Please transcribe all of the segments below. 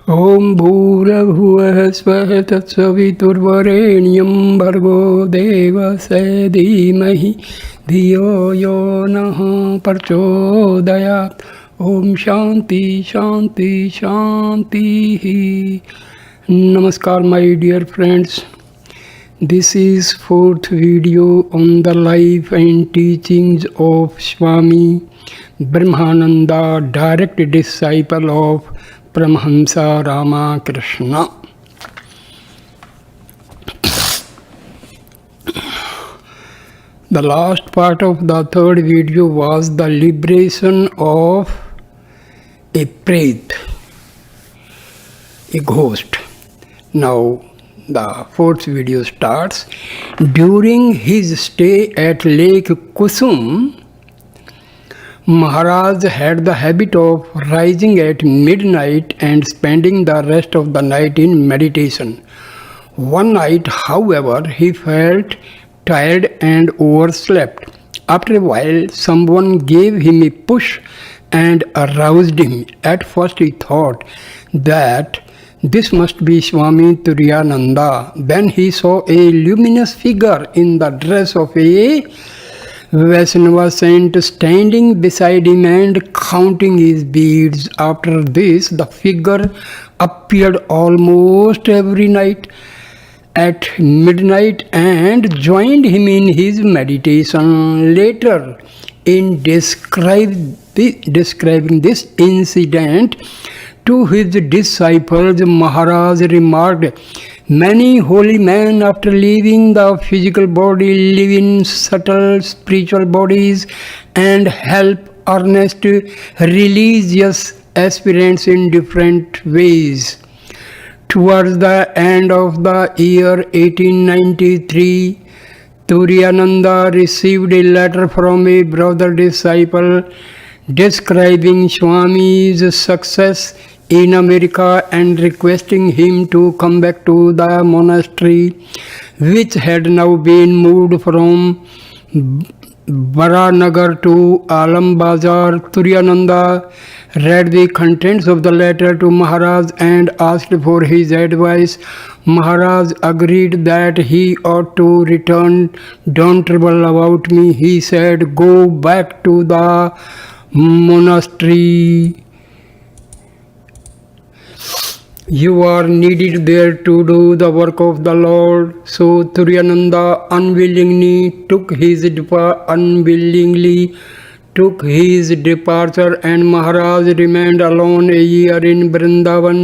Om Bhurabhuvah Svah Tatsaviturbharenyam Bhargo Devasya Dhimahi Dhiyo Yo Nah Prachodayat. Om Shanti Shanti Shanti. Namaskar, my dear friends. This is fourth video on the life and teachings of Swami Brahmananda, direct disciple of Param Hansa Ramakrishna. The last part of the third video was the liberation of a pret, a ghost. Now the fourth video starts. During his stay at Lake Kusum, Maharaj had the habit of rising at midnight and spending the rest of the night in meditation. One night, however, he felt tired and overslept. After a while, someone gave him a push and aroused him. At first he thought that this must be Swami Brahmananda. Then he saw a luminous figure in the dress of a Vaishnava saint standing beside him and counting his beads. After this, the figure appeared almost every night at midnight and joined him in his meditation. Later, in describing this incident to his disciples, Maharaj remarked, "Many holy men, after leaving the physical body, live in subtle spiritual bodies and help earnest religious aspirants in different ways." Towards the end of the year 1893, Turiyananda received a letter from a brother disciple describing Swami's success in America and requesting him to come back to the monastery, which had now been moved from Baranagar to Alam Bazar. Turiyananda read the contents of the letter to Maharaj and asked for his advice. Maharaj agreed that he ought to return. "Don't trouble about me," he said. "Go back to the monastery. You are needed there to do the work of the Lord." So Turiyananda unwillingly took his departure, and Maharaj remained alone a year in Vrindavan.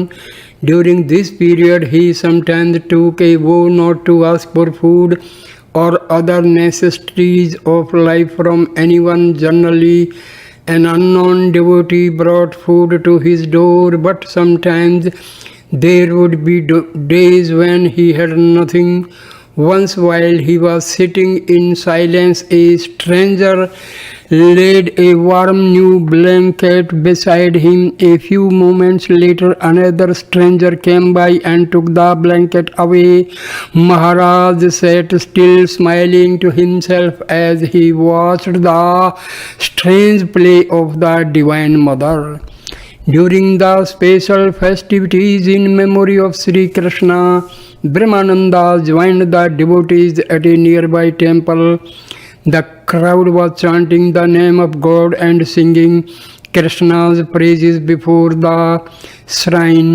During this period, he sometimes took a vow not to ask for food or other necessities of life from anyone. Generally, an unknown devotee brought food to his door, but sometimes there would be days when he had nothing. Once, while he was sitting in silence, a stranger laid a warm new blanket beside him. A few moments later, another stranger came by and took the blanket away. Maharaj sat still, smiling to himself as he watched the strange play of the Divine Mother. During the special festivities in memory of Sri Krishna, Brahmananda joined the devotees at a nearby temple. The crowd was chanting the name of God and singing Krishna's praises before the shrine.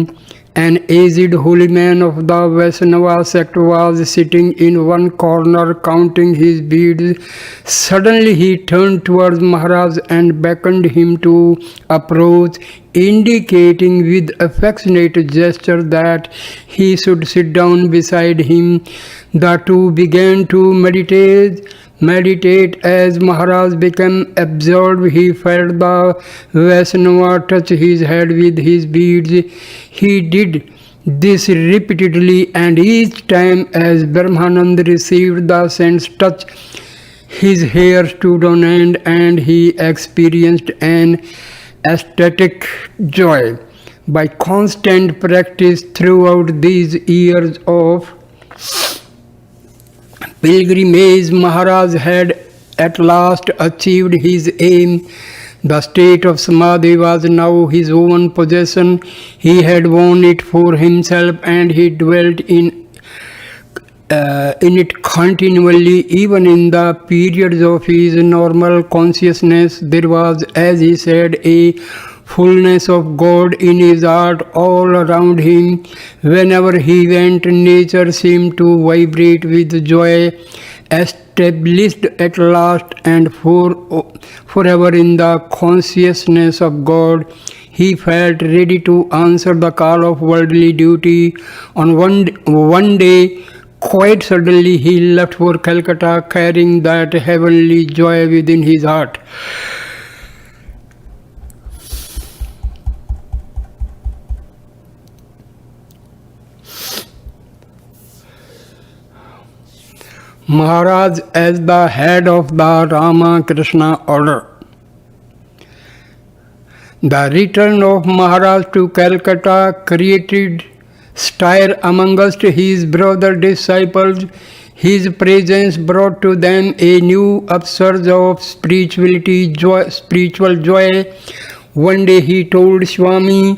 An aged holy man of the Vaishnava sect was sitting in one corner counting his beads. Suddenly he turned towards Maharaj and beckoned him to approach, indicating with affectionate gesture that he should sit down beside him. The two began to meditate. As Maharaj became absorbed, he felt the Vaishnava touch his head with his beads. He did this repeatedly, and each time as Brahmananda received the saint's touch, his hair stood on end and he experienced an ecstatic joy. By constant practice throughout these years of pilgrimage, Maharaj had at last achieved his aim. The state of Samadhi was now his own possession. He had won it for himself and he dwelt in it continually. Even in the periods of his normal consciousness, there was, as he said, a fullness of God in his heart all around him. Whenever he went, nature seemed to vibrate with joy. Established at last and forever in the consciousness of God, he felt ready to answer the call of worldly duty. On one day, quite suddenly, he left for Calcutta carrying that heavenly joy within his heart. Maharaj as the head of the Ramakrishna order. The return of Maharaj to Calcutta created stir amongst his brother disciples. His presence brought to them a new upsurge of spiritual joy. One day he told Swami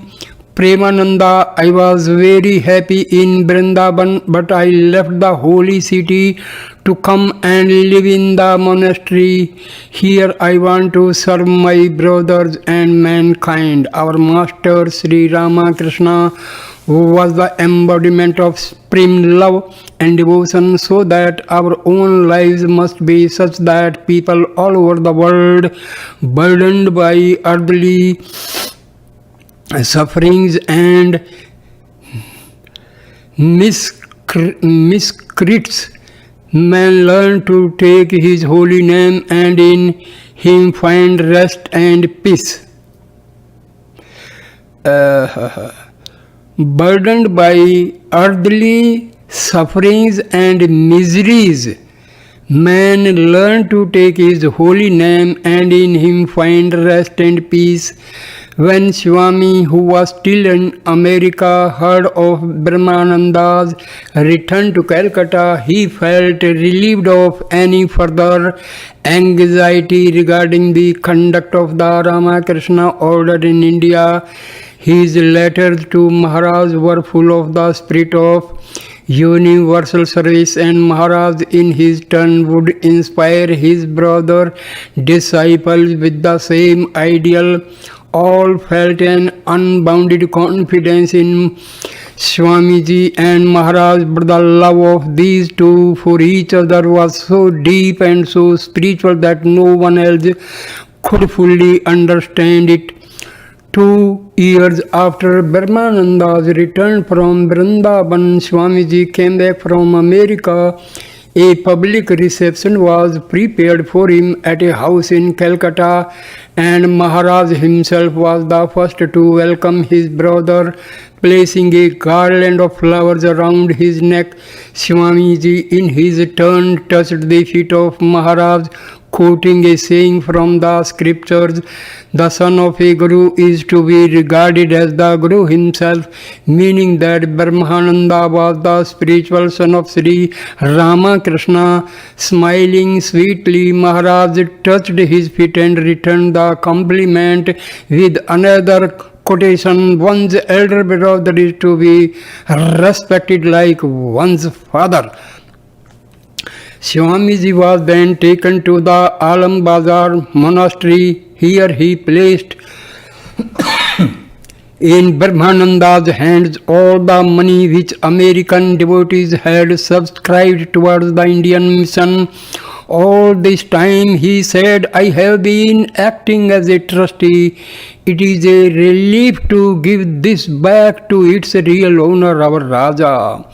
Brahmananda, I was very happy in Vrindavan, but I left the holy city to come and live in the monastery. Here I want to serve my brothers and mankind. Our master Sri Ramakrishna was the embodiment of supreme love and devotion, so that our own lives must be such that people all over the world, burdened by earthly sufferings and miscreants, may learn to take his holy name and in him find rest and peace. Burdened by earthly sufferings and miseries, man learn to take his holy name and in him find rest and peace. When Swami, who was still in America, heard of Brahmananda's return to Calcutta, he felt relieved of any further anxiety regarding the conduct of the Ramakrishna order in India. His letters to Maharaj were full of the spirit of universal service, and Maharaj in his turn would inspire his brother disciples with the same ideal. All felt an unbounded confidence in Swamiji and Maharaj, but the love of these two for each other was so deep and so spiritual that no one else could fully understand it. 2 years after Brahmananda's return from Vrindavan, Swamiji came back from America. A public reception was prepared for him at a house in Calcutta, and Maharaj himself was the first to welcome his brother. Placing a garland of flowers around his neck, Swamiji in his turn touched the feet of Maharaj, quoting a saying from the scriptures, the son of a guru is to be regarded as the guru himself, meaning that Brahmananda was the spiritual son of Sri Ramakrishna. Smiling sweetly, Maharaj touched his feet and returned the compliment with another quotation, one's elder brother is to be respected like one's father. Swamiji was then taken to the Alam Bazar monastery. Here he placed in Brahmananda's hands all the money which American devotees had subscribed towards the Indian mission. All this time, he said, I have been acting as a trustee. It is a relief to give this back to its real owner, our Raja.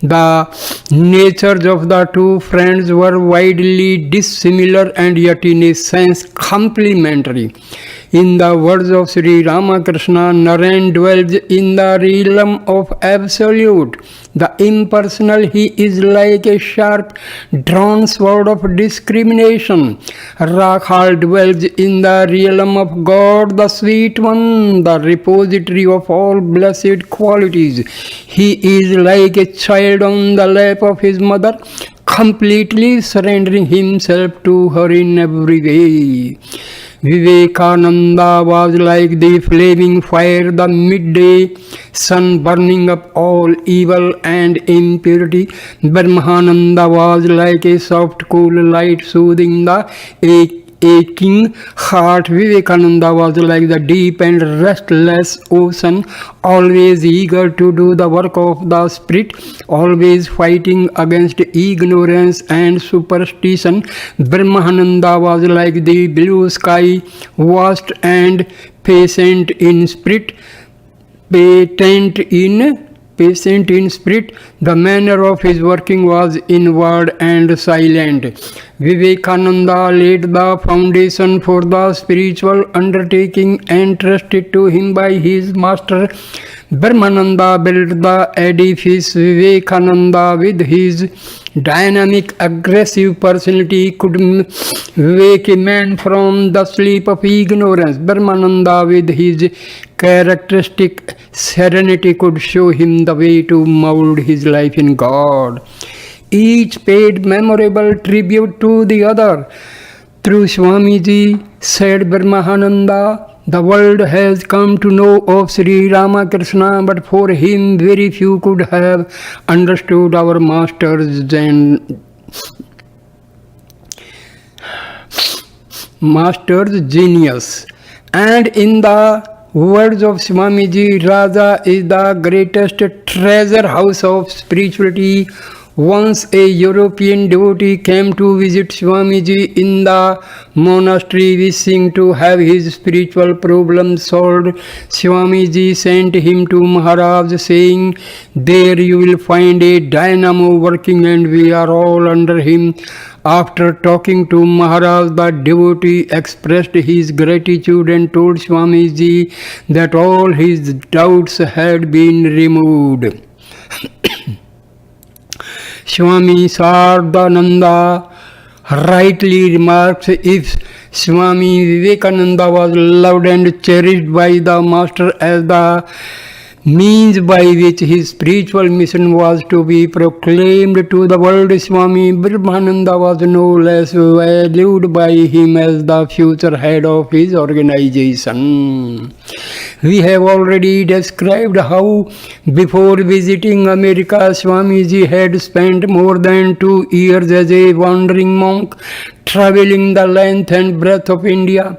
The natures of the two friends were widely dissimilar and yet in a sense complementary. In the words of Sri Ramakrishna, Naren dwells in the realm of absolute. The impersonal, he is like a sharp drawn sword of discrimination. Rakhal dwells in the realm of God, the sweet one, the repository of all blessed qualities. He is like a child on the lap of his mother, completely surrendering himself to her in every way. Vivekananda was like the flaming fire, the midday sun burning up all evil and impurity. Brahmananda was like a soft cool light soothing the aching heart. Vivekananda was like the deep and restless ocean, always eager to do the work of the spirit, always fighting against ignorance and superstition. Brahmananda was like the blue sky, vast and patient in spirit, patient in spirit. The manner of his working was inward and silent. Vivekananda laid the foundation for the spiritual undertaking entrusted to him by his master. Brahmananda built the edifice. Vivekananda, with his dynamic, aggressive personality, could wake a man from the sleep of ignorance. Brahmananda, with his characteristic serenity, could show him the way to mold his life in God. Each paid memorable tribute to the other. Through Swamiji, said Brahmananda, the world has come to know of Sri Ramakrishna, but for him very few could have understood our master's genius. And in the words of Swamiji, Raja is the greatest treasure house of spirituality. Once a European devotee came to visit Swamiji in the monastery, wishing to have his spiritual problems solved. Swamiji sent him to Maharaj, saying, "There you will find a dynamo working and we are all under him." After talking to Maharaj, the devotee expressed his gratitude and told Swamiji that all his doubts had been removed. Swami Sardananda rightly remarks, if Swami Vivekananda was loved and cherished by the Master as the means by which his spiritual mission was to be proclaimed to the world, Swami Brahmananda was no less valued by him as the future head of his organization. We have already described how before visiting America, Swamiji had spent more than 2 years as a wandering monk, traveling the length and breadth of India.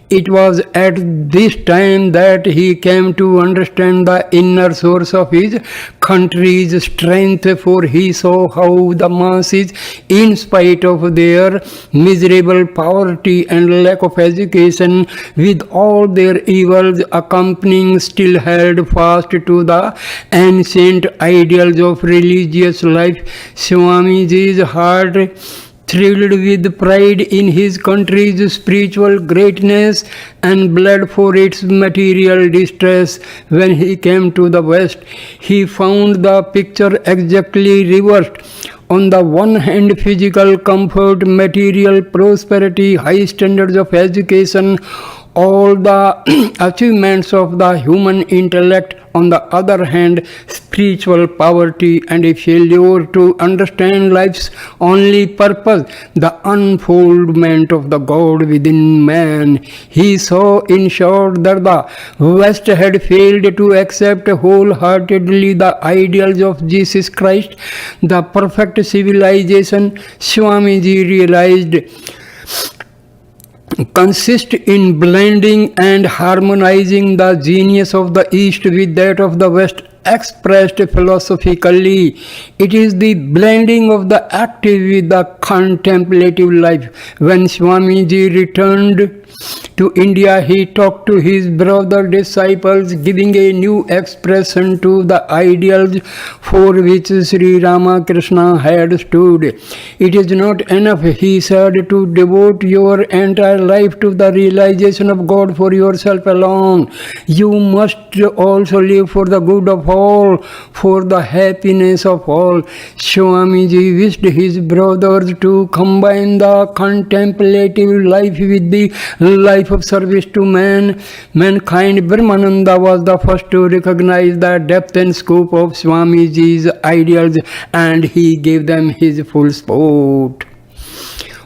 It was at this time that he came to understand the inner source of his country's strength, for he saw how the masses, in spite of their miserable poverty and lack of education, with all their evils accompanying, still held fast to the ancient ideals of religious life. Swamiji's heart thrilled with pride in his country's spiritual greatness and bled for its material distress. When he came to the West, he found the picture exactly reversed. On the one hand, physical comfort, material prosperity, high standards of education, all the achievements of the human intellect. On the other hand, spiritual poverty and a failure to understand life's only purpose, the unfoldment of the God within man. He saw, in short, that the West had failed to accept wholeheartedly the ideals of Jesus Christ, the perfect civilization. Swamiji realized consist in blending and harmonizing the genius of the East with that of the West, expressed philosophically. It is the blending of the active with the contemplative life. When Swamiji returned to India, he talked to his brother disciples, giving a new expression to the ideals for which Sri Ramakrishna had stood. It is not enough, he said, to devote your entire life to the realization of God for yourself alone. You must also live for the good of all, for the happiness of all. Swamiji wished his brothers to combine the contemplative life with the life of service to mankind. Brahmananda was the first to recognize the depth and scope of Swamiji's ideals, and he gave them his full support.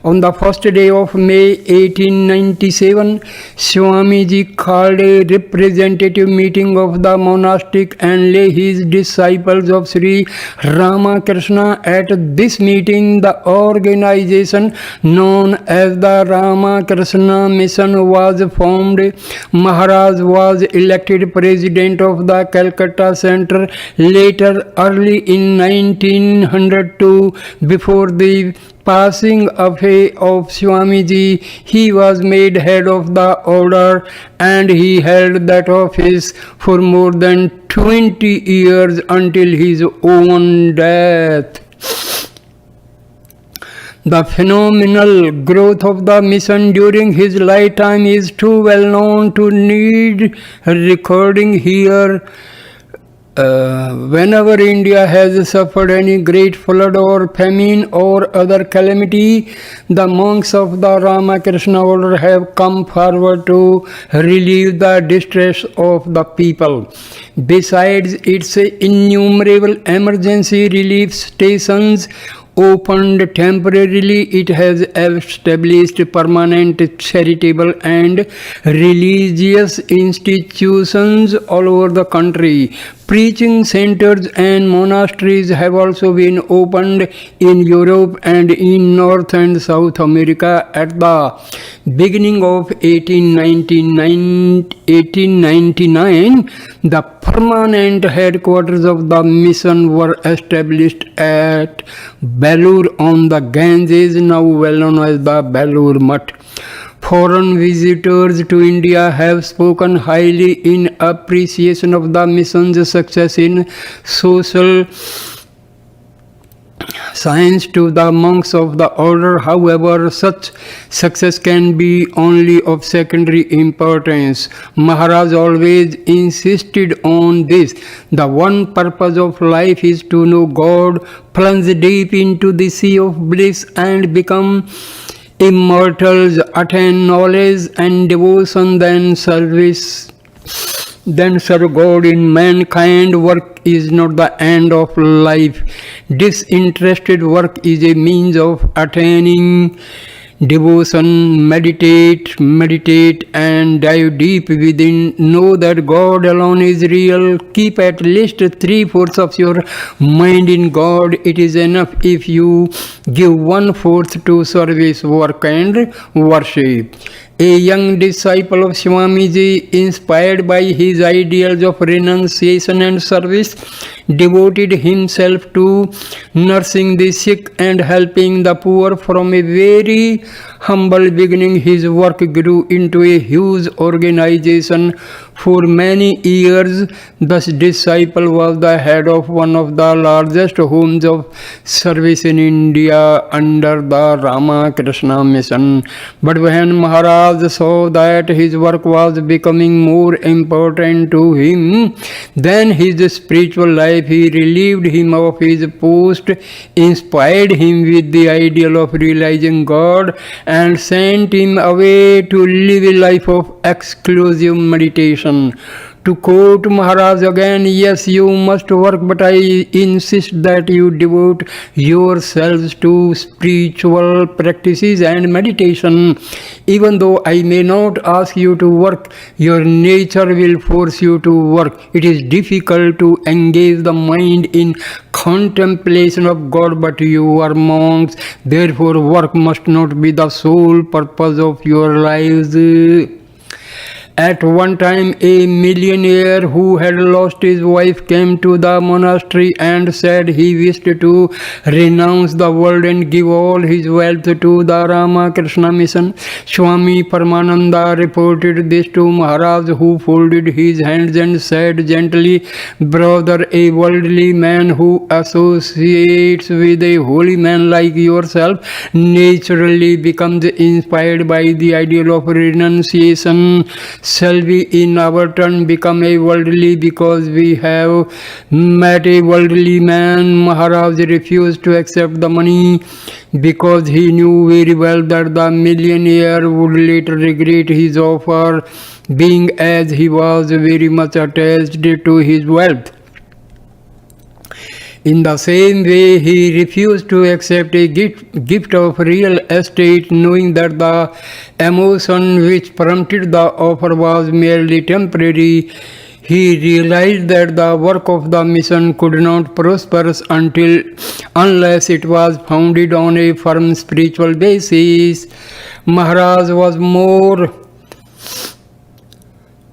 On the first day of May 1897, Swamiji called a representative meeting of the monastic and lay his disciples of Sri Ramakrishna. At this meeting, the organization known as the Ramakrishna Mission was formed. Maharaj was elected president of the Calcutta Center later, early in 1902. Before the passing away of Swamiji, he was made head of the order, and he held that office for more than 20 years until his own death. The phenomenal growth of the mission during his lifetime is too well known to need recording here. Whenever India has suffered any great flood or famine or other calamity, the monks of the Ramakrishna order have come forward to relieve the distress of the people. Besides its innumerable emergency relief stations opened temporarily, it has established permanent charitable and religious institutions all over the country. Preaching centers and monasteries have also been opened in Europe and in North and South America. At the beginning of 1899, the permanent headquarters of the mission were established at Belur on the Ganges, now well known as the Belur Mutt. Foreign visitors to India have spoken highly in appreciation of the mission's success in social science to the monks of the order. However, such success can be only of secondary importance. Maharaj always insisted on this. The one purpose of life is to know God, plunge deep into the sea of bliss and become immortals, attain knowledge and devotion, then serve God in mankind. Work is not the end of life. Disinterested work is a means of attaining devotion. Meditate and dive deep within. Know that God alone is real. Keep at least 3/4 of your mind in God. It is enough if you give 1/4 to service, work and worship. A young disciple of Swamiji, inspired by his ideals of renunciation and service, devoted himself to nursing the sick and helping the poor. From a very humble beginning, his work grew into a huge organization. For many years, this disciple was the head of one of the largest homes of service in India under the Ramakrishna mission. But when Maharaj saw that his work was becoming more important to him than his spiritual life, he relieved him of his post, inspired him with the ideal of realizing God, and sent him away to live a life of exclusive meditation. To quote Maharaj again, yes, you must work, but I insist that you devote yourselves to spiritual practices and meditation. Even though I may not ask you to work, your nature will force you to work. It is difficult to engage the mind in contemplation of God, but you are monks. Therefore, work must not be the sole purpose of your lives. At one time, a millionaire who had lost his wife came to the monastery and said he wished to renounce the world and give all his wealth to the Ramakrishna mission. Swami Brahmananda reported this to Maharaj, who folded his hands and said gently, "Brother, a worldly man who associates with a holy man like yourself naturally becomes inspired by the ideal of renunciation. Shall we in our turn become a worldly because we have met a worldly man?" Maharaj refused to accept the money because he knew very well that the millionaire would later regret his offer, being as he was very much attached to his wealth. In the same way, he refused to accept a gift of real estate, knowing that the emotion which prompted the offer was merely temporary. He realized that the work of the mission could not prosper unless it was founded on a firm spiritual basis. Maharaj was more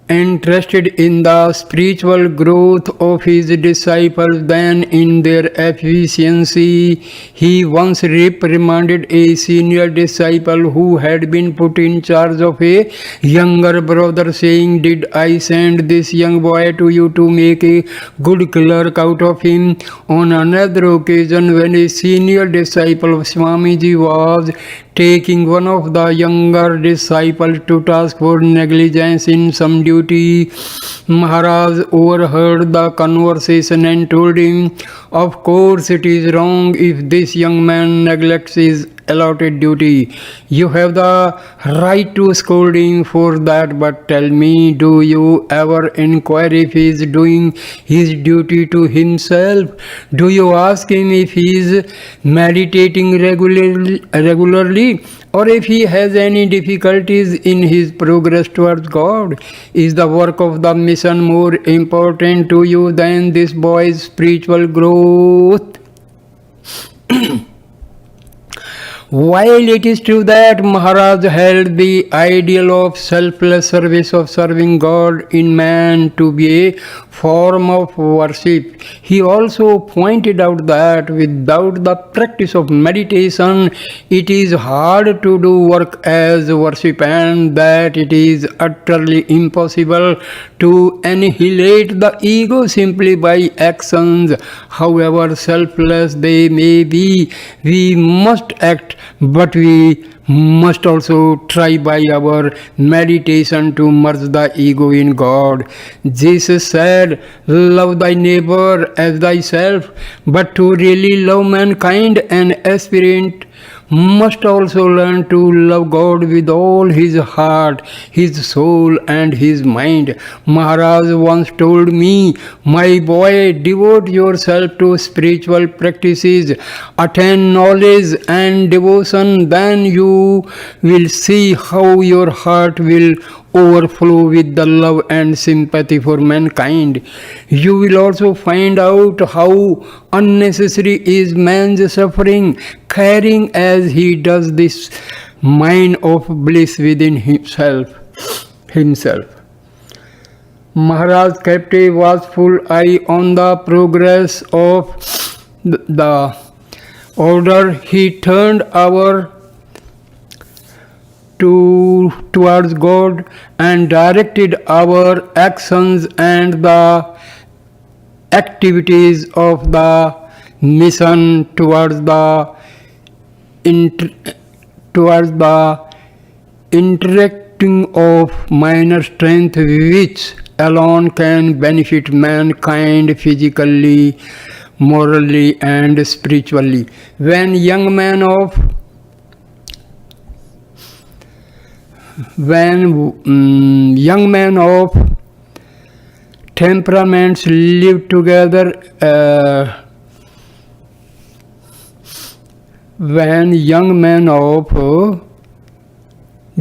interested in the spiritual growth of his disciples than in their efficiency. He once reprimanded a senior disciple who had been put in charge of a younger brother, saying, "Did I send this young boy to you to make a good clerk out of him?" On another occasion, when a senior disciple of Swamiji was taking one of the younger disciples to task for negligence in some duty, Maharaj overheard the conversation and told him, "Of course it is wrong if this young man neglects his allotted duty. You have the right to scold him for that, but tell me, do you ever inquire if he is doing his duty to himself? Do you ask him if he is meditating regularly, or if he has any difficulties in his progress towards God? Is the work of the mission more important to you than this boy's spiritual growth?" While it is true that Maharaj held the ideal of selfless service of serving God in man to be a form of worship, he also pointed out that without the practice of meditation, it is hard to do work as worship, and that it is utterly impossible to annihilate the ego simply by actions, however selfless they may be. We must act, but we must also try by our meditation to merge the ego in God. Jesus said, "Love thy neighbor as thyself," but to really love mankind, an aspirant must also learn to love God with all his heart, his soul and his mind. Maharaj once told me, "My boy, devote yourself to spiritual practices, attain knowledge and devotion, then you will see how your heart will overflow with the love and sympathy for mankind. You will also find out how unnecessary is man's suffering, carrying as he does this mine of bliss within himself. Maharaj kept a watchful eye on the progress of the order. He turned towards God and directed our actions and the activities of the mission towards the interacting of minor strength, which alone can benefit mankind physically, morally and spiritually. When young men of temperaments live together, when young men of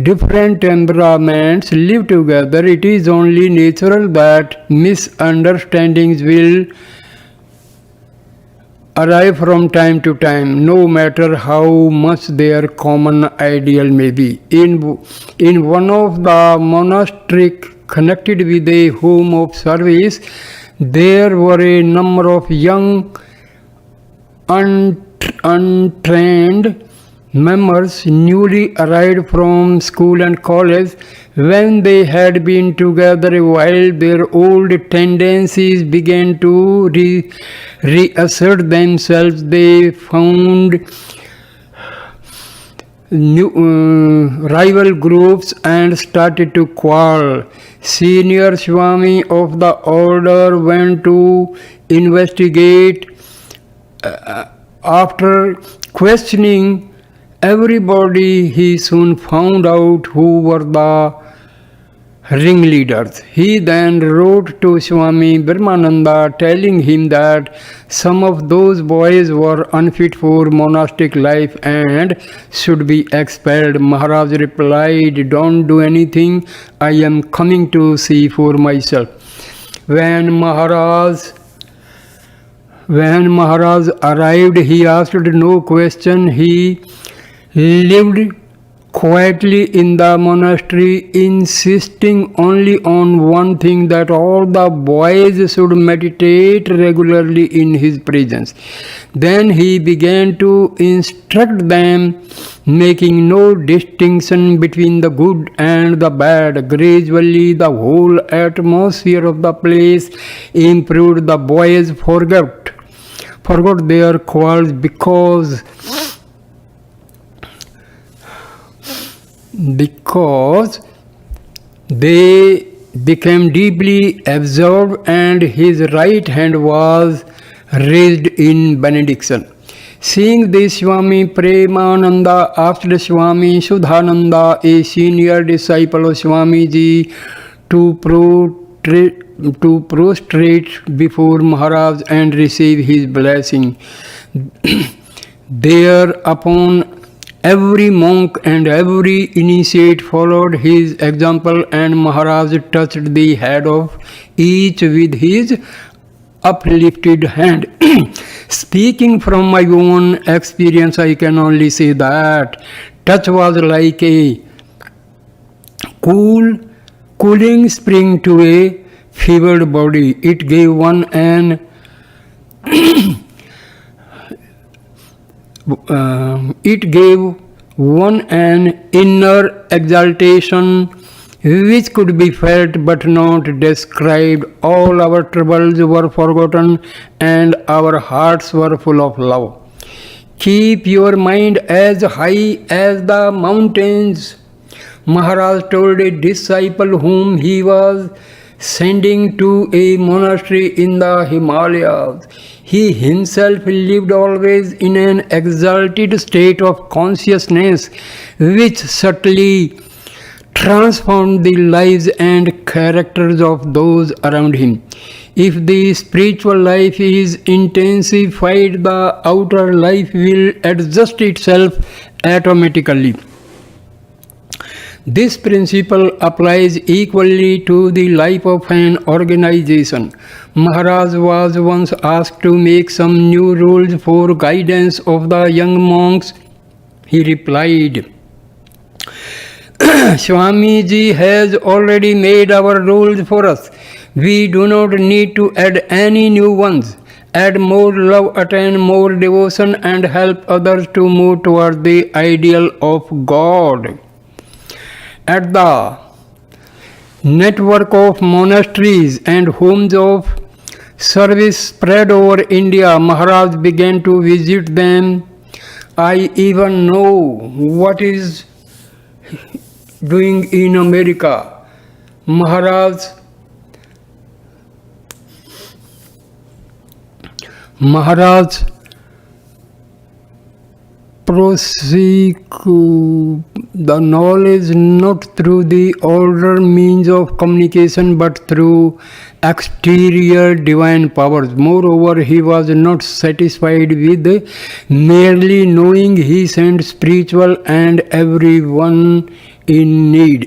different temperaments live together, it is only natural that misunderstandings will arrive from time to time, no matter how much their common ideal may be. In one of the monasteries connected with a home of service, there were a number of young untrained members newly arrived from school and college. When they had been together a while, their old tendencies began to reassert themselves. They found new rival groups and started to quarrel. Senior Swami of the order went to investigate. After questioning everybody, he soon found out who were the ringleaders. He then wrote to Swami Brahmananda telling him that some of those boys were unfit for monastic life and should be expelled. Maharaj replied, "Don't do anything, I am coming to see for myself." When Maharaj arrived, he asked no question. He lived quietly in the monastery, insisting only on one thing, that all the boys should meditate regularly in his presence. Then he began to instruct them, making no distinction between the good and the bad. Gradually, the whole atmosphere of the place improved. The boys forgot their quarrels because they became deeply absorbed, and his right hand was raised in benediction. Seeing this, Swami Premananda asked Swami Sudhananda, a senior disciple of Swami Ji, to prostrate before Maharaj and receive his blessing. Thereupon, every monk and every initiate followed his example, and Maharaj touched the head of each with his uplifted hand. Speaking from my own experience, I can only say that touch was like a cooling spring to a fevered body. It gave one an inner exaltation which could be felt but not described. All our troubles were forgotten and our hearts were full of love. Keep your mind as high as the mountains, Maharaj told a disciple whom he was sending to a monastery in the Himalayas. He himself lived always in an exalted state of consciousness, which subtly transformed the lives and characters of those around him. If the spiritual life is intensified, the outer life will adjust itself automatically. This principle applies equally to the life of an organization. Maharaj was once asked to make some new rules for guidance of the young monks. He replied, "Swami Ji has already made our rules for us. We do not need to add any new ones. Add more love, attain more devotion, and help others to move toward the ideal of God." At the network of monasteries and homes of service spread over India, Maharaj began to visit them. I even know what is doing in America. Maharaj prosecute the knowledge not through the older means of communication but through exterior divine powers. Moreover, he was not satisfied with merely knowing. He sent spiritual and everyone in need.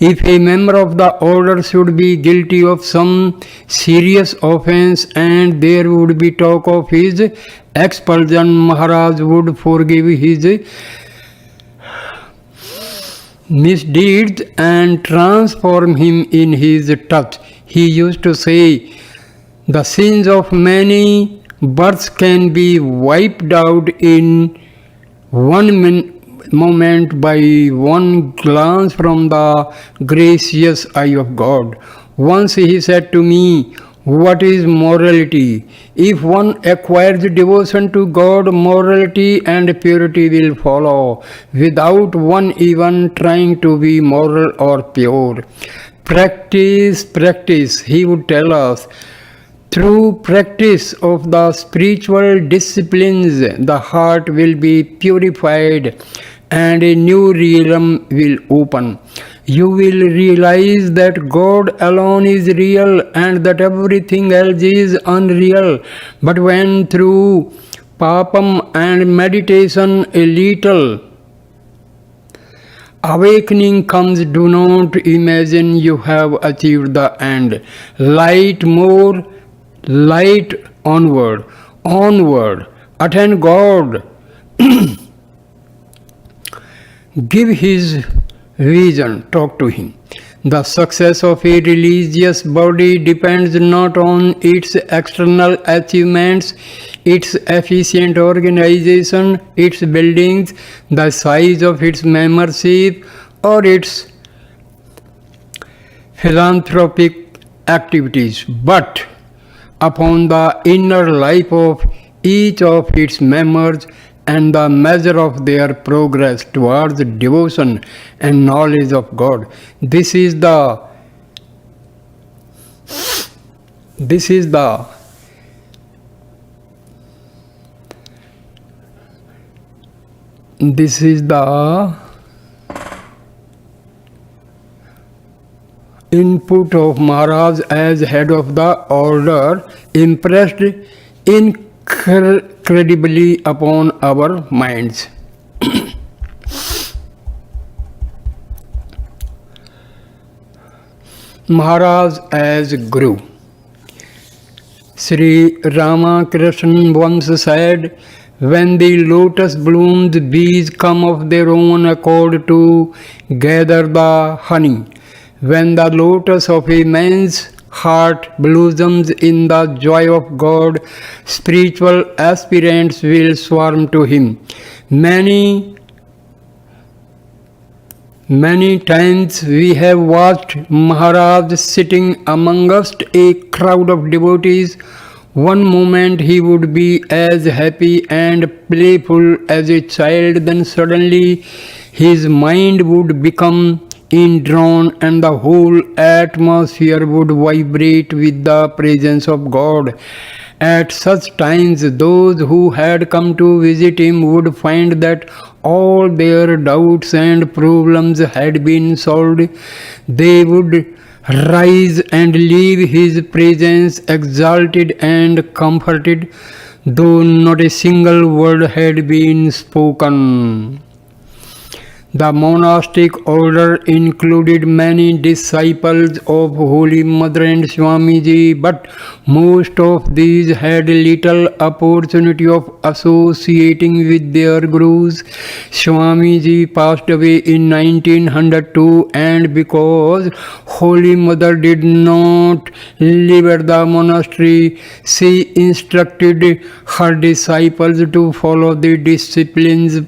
If a member of the order should be guilty of some serious offense and there would be talk of his expulsion, Maharaj would forgive his misdeeds and transform him in his touch. He used to say, "The sins of many births can be wiped out in one moment by one glance from the gracious eye of God." Once he said to me, "What is morality? If one acquires devotion to God, morality and purity will follow, without one even trying to be moral or pure. Practice, he would tell us. Through practice of the spiritual disciplines, the heart will be purified and a new realm will open. you will realize that God alone is real and that everything else is unreal. But when through papam and meditation a little awakening comes, do not imagine you have achieved the end. Light more, light onward, onward. Attend God. Give His vision, talk to Him. The success of a religious body depends not on its external achievements, its efficient organization, its buildings, the size of its membership, or its philanthropic activities, but upon the inner life of each of its members and the measure of their progress towards devotion and knowledge of God. This is the input of Maharaj as head of the order, impressed incredibly upon our minds. Maharaj as Guru. Sri Ramakrishna once said, when the lotus blooms, bees come of their own accord to gather the honey. When the lotus of a man's heart blossoms in the joy of God, spiritual aspirants will swarm to him. Many times we have watched Maharaj sitting amongst a crowd of devotees. One moment he would be as happy and playful as a child, then suddenly his mind would become indrawn and the whole atmosphere would vibrate with the presence of God. At such times, those who had come to visit him would find that all their doubts and problems had been solved. They would rise and leave his presence exalted and comforted, though not a single word had been spoken. The monastic order included many disciples of Holy Mother and Swami Ji, but most of these had little opportunity of associating with their gurus. Swami Ji passed away in 1902, and because Holy Mother did not live at the monastery, she instructed her disciples to follow the disciplines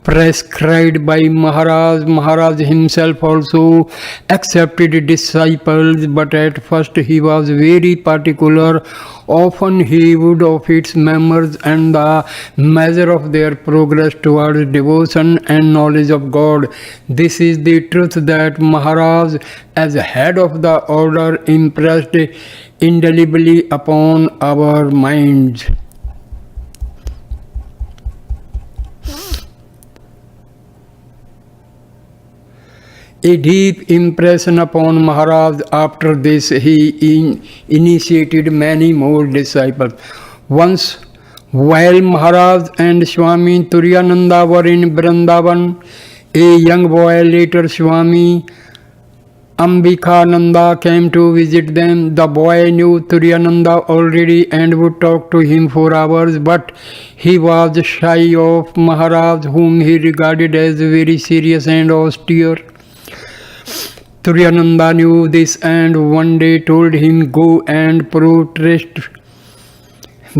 prescribed by Maharaj. Maharaj himself also accepted disciples, but at first he was very particular. Often he would of its members and the measure of their progress towards devotion and knowledge of God. This is the truth that Maharaj, as head of the order, impressed indelibly upon our minds. A deep impression upon Maharaj. After this, he initiated many more disciples. Once, while Maharaj and Swami Turiyananda were in Vrindavan, a young boy, later Swami Ambikananda, came to visit them. The boy knew Turiyananda already and would talk to him for hours, but he was shy of Maharaj, whom he regarded as very serious and austere. Turiyananda knew this and one day told him, go and prostrate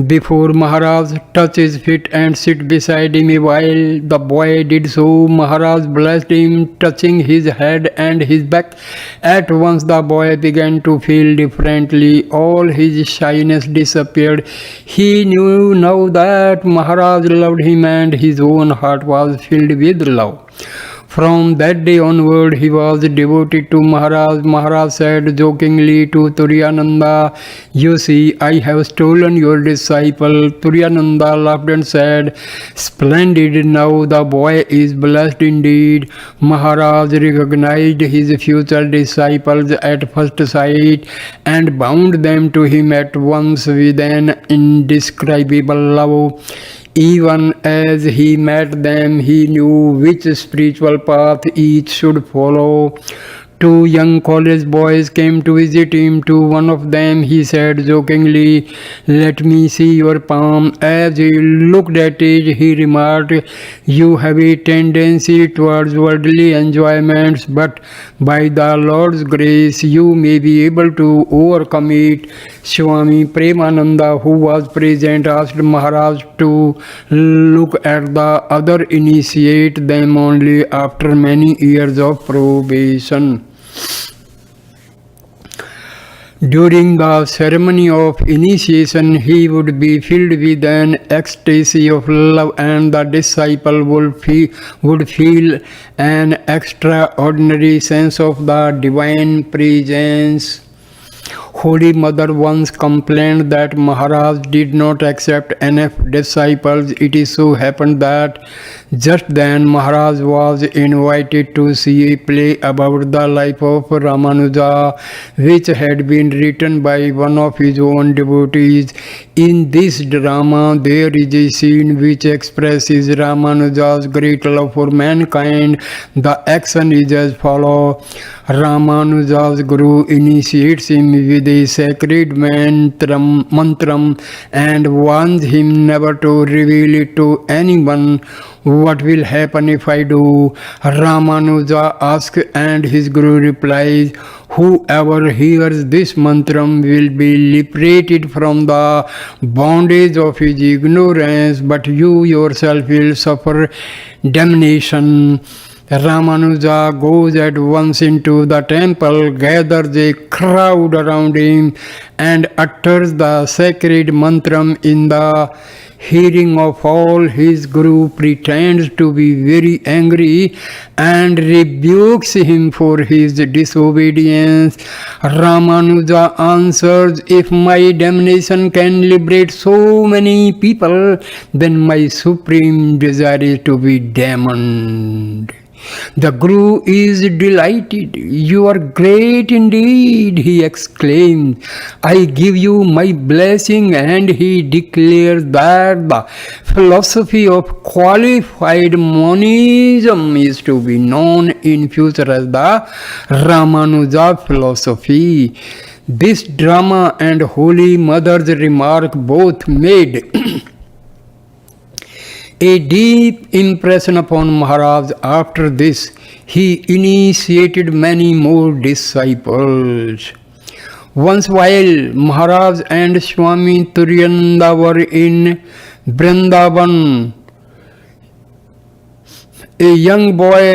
before Maharaj, touch his feet and sit beside him a while. The boy did so. Maharaj blessed him, touching his head and his back. At once the boy began to feel differently. All his shyness disappeared. He knew now that Maharaj loved him and his own heart was filled with love. From that day onward, he was devoted to Maharaj. Maharaj said jokingly to Turyananda, "You see, I have stolen your disciple." Turyananda laughed and said, "Splendid, now the boy is blessed indeed." Maharaj recognized his future disciples at first sight and bound them to him at once with an indescribable love. Even as he met them, he knew which spiritual path each should follow. Two young college boys came to visit him. To one of them he said jokingly, "Let me see your palm." As he looked at it, he remarked, "You have a tendency towards worldly enjoyments, but by the Lord's grace you may be able to overcome it." Swami Brahmananda, who was present, asked Maharaj to look at the other initiate them only after many years of probation. During the ceremony of initiation, he would be filled with an ecstasy of love, and the disciple would feel an extraordinary sense of the divine presence. Holy Mother once complained that Maharaj did not accept enough disciples. It is so happened that just then Maharaj was invited to see a play about the life of Ramanuja, which had been written by one of his own devotees. In this drama, there is a scene which expresses Ramanuja's great love for mankind. The action is as follows. Ramanuja's Guru initiates him with a sacred mantram and warns him never to reveal it to anyone. "What will happen if I do?" Ramanuja asks, and his Guru replies, "Whoever hears this mantram will be liberated from the bondage of his ignorance, but you yourself will suffer damnation." Ramanuja goes at once into the temple, gathers a crowd around him, and utters the sacred mantram in the hearing of all. His Guru pretends to be very angry and rebukes him for his disobedience. Ramanuja answers, "If my damnation can liberate so many people, then my supreme desire is to be damned." The Guru is delighted. "You are great indeed," he exclaims. "I give you my blessing," and he declares that the philosophy of qualified monism is to be known in future as the Ramanuja philosophy. This drama and Holy Mother's remark both made a deep impression upon Maharaj. After this, he initiated many more disciples. Once while Maharaj and Swami Turyananda were in Vrindavan, a young boy,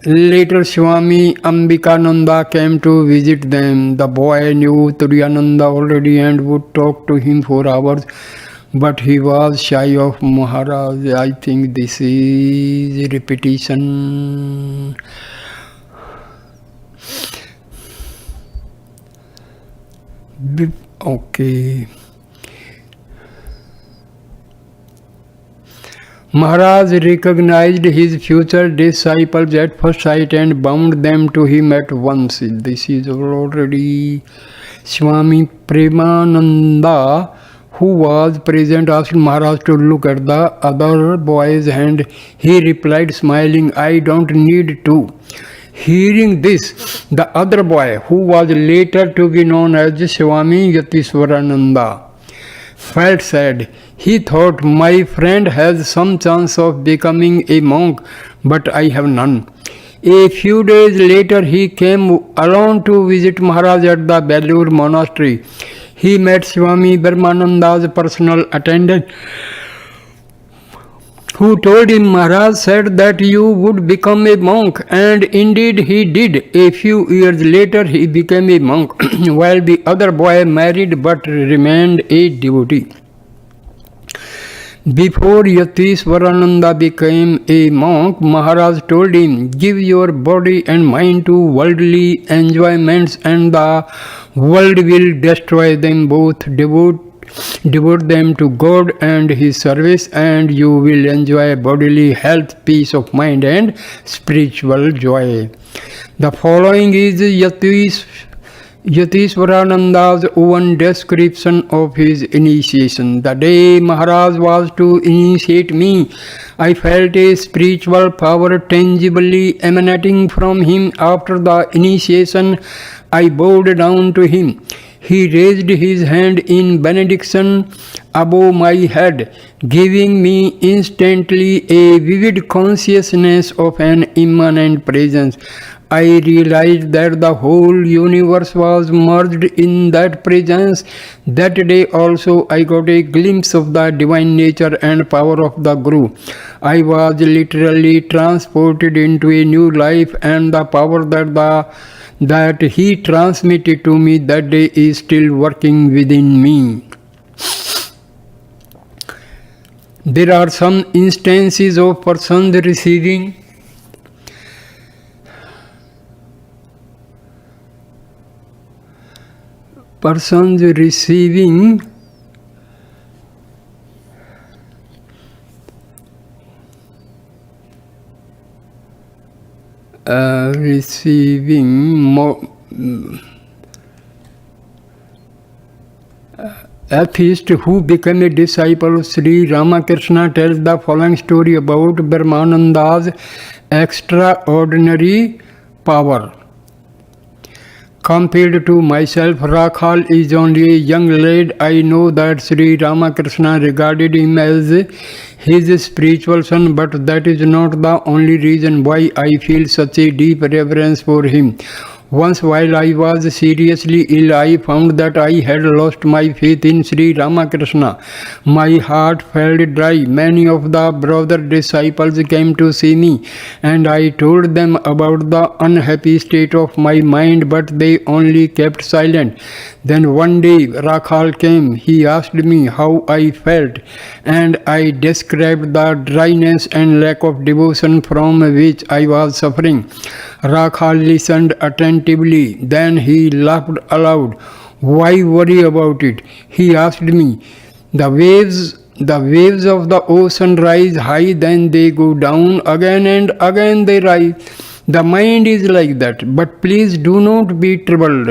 later Swami Ambikananda, came to visit them. The boy knew Turyananda already and would talk to him for hours, but he was shy of Maharaj. I think this is repetition. Okay. Maharaj recognized his future disciples at first sight and bound them to him at once. This is already Swami Brahmananda, who was present, asked Maharaj to look at the other boys, and he replied smiling, "I don't need to." Hearing this, the other boy, who was later to be known as Swami Yatiswarananda, felt sad. He thought, "My friend has some chance of becoming a monk, but I have none." A few days later, he came alone to visit Maharaj at the Belur monastery. He met Swami Brahmananda's personal attendant, who told him Maharaj said that you would become a monk, and indeed he did. A few years later he became a monk, while the other boy married but remained a devotee. Before Yatishwarananda became a monk, Maharaj told him, "Give your body and mind to worldly enjoyments and the world will destroy them both. Devote them to God and His service and you will enjoy bodily health, peace of mind and spiritual joy." The following is Yatishwarananda's own description of his initiation. The day Maharaj was to initiate me, I felt a spiritual power tangibly emanating from him. After the initiation, I bowed down to him. He raised his hand in benediction above my head, giving me instantly a vivid consciousness of an immanent presence. I realized that the whole universe was merged in that presence. That day also I got a glimpse of the divine nature and power of the Guru. I was literally transported into a new life, and the power that he transmitted to me that day is still working within me. There are some instances of persons receiving atheist who became a disciple of Sri Ramakrishna tells the following story about Brahmananda's extraordinary power. Compared to myself, Rakhal is only a young lad. I know that Sri Ramakrishna regarded him as his spiritual son, but that is not the only reason why I feel such a deep reverence for him. Once while I was seriously ill, I found that I had lost my faith in Sri Ramakrishna. My heart felt dry. Many of the brother disciples came to see me, and I told them about the unhappy state of my mind, but they only kept silent. Then one day Rakhal came. He asked me how I felt, and I described the dryness and lack of devotion from which I was suffering. Rakhal listened attentively. Then he laughed aloud. "Why worry about it?" he asked me. The waves of the ocean rise high, then they go down again, and again they rise. The mind is like that, but please do not be troubled.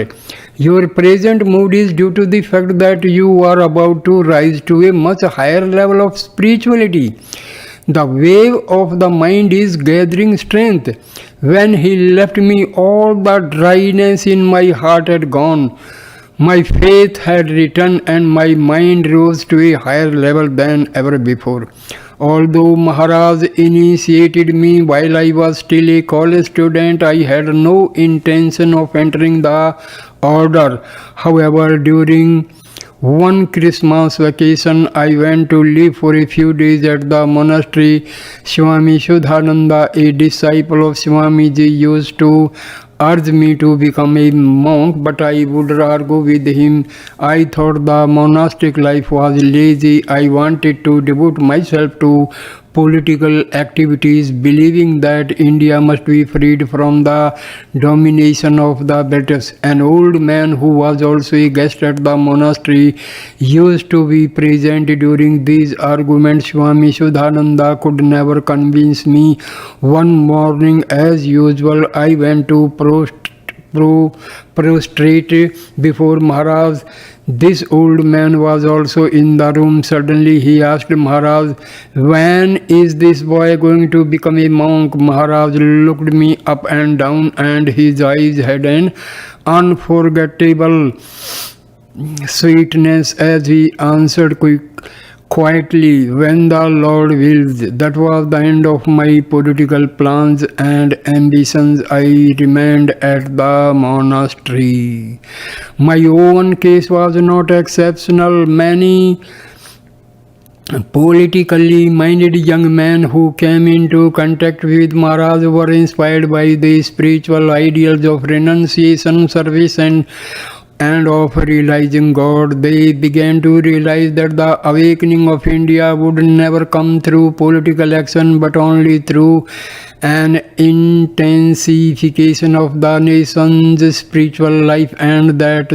Your present mood is due to the fact that you are about to rise to a much higher level of spirituality. The wave of the mind is gathering strength. When he left me, all the dryness in my heart had gone. My faith had returned and my mind rose to a higher level than ever before. Although Maharaj initiated me while I was still a college student, I had no intention of entering the order. However, during one Christmas vacation, I went to live for a few days at the monastery. Swami Sudhananda, a disciple of Swamiji, used to urge me to become a monk, but I would argue with him. I thought the monastic life was lazy. I wanted to devote myself to political activities, believing that India must be freed from the domination of the British. An old man who was also a guest at the monastery used to be present during these arguments. Swami Sudhananda could never convince me. One morning, as usual, I went to prostrate before Maharaj. This old man was also in the room. Suddenly he asked Maharaj, "When is this boy going to become a monk?" Maharaj looked me up and down, and his eyes had an unforgettable sweetness as he answered quietly, "When the Lord wills." That was the end of my political plans and ambitions. I remained at the monastery. My own case was not exceptional. Many politically minded young men who came into contact with Maharaj were inspired by the spiritual ideals of renunciation, service and and of realizing God. They began to realize that the awakening of India would never come through political action but only through an intensification of the nation's spiritual life, and that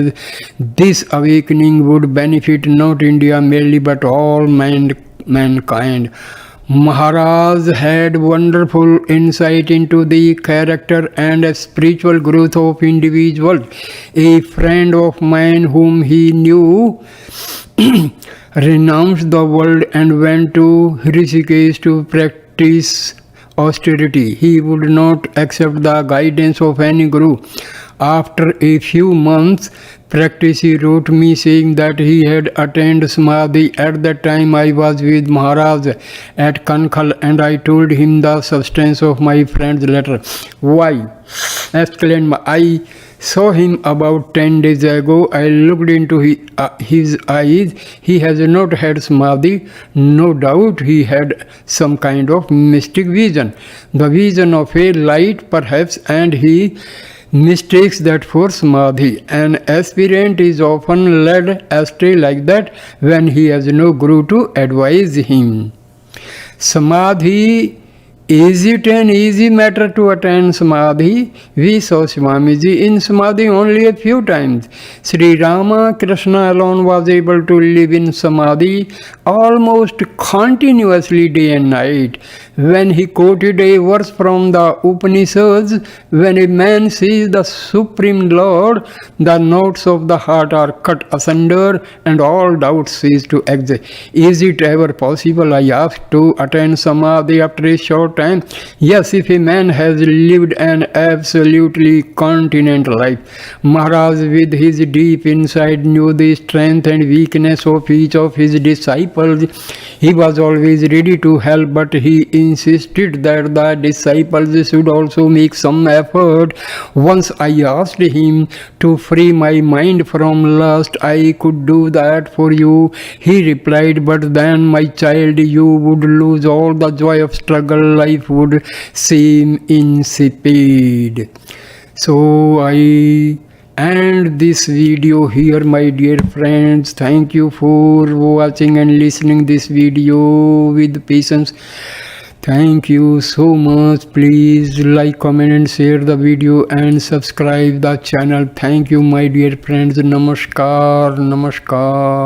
this awakening would benefit not India merely but all mankind. Maharaj had wonderful insight into the character and spiritual growth of individuals. A friend of mine whom he knew renounced the world and went to Rishikesh to practice austerity. He would not accept the guidance of any guru. After a few months practice, he wrote me saying that he had attained Samadhi. At that time I was with Maharaj at Rakhal, and I told him the substance of my friend's letter. Why? Exclaimed I. Saw him about 10 days ago. I looked into his eyes. He has not had Samadhi. No doubt he had some kind of mystic vision. The vision of a light perhaps, and he mistakes that for Samadhi. An aspirant is often led astray like that when he has no guru to advise him. Samadhi. Is it an easy matter to attain Samadhi? We saw Swamiji in Samadhi only a few times. Sri Ramakrishna alone was able to live in Samadhi almost continuously day and night. When he quoted a verse from the Upanishads, when a man sees the Supreme Lord, the knots of the heart are cut asunder and all doubts cease to exist. Is it ever possible, I asked, to attain Samadhi after a short time? Yes, if a man has lived an absolutely continent life. Maharaj, with his deep insight, knew the strength and weakness of each of his disciples. He was always ready to help, but he insisted that the disciples should also make some effort. Once I asked him to free my mind from lust. I could do that for you, he replied, but then, my child, you would lose all the joy of struggle. Life would seem insipid. So I end this video here, my dear friends. Thank you for watching and listening this video with patience. Thank you so much. Please like, comment and share the video and subscribe the channel. Thank you, my dear friends. Namaskar. Namaskar.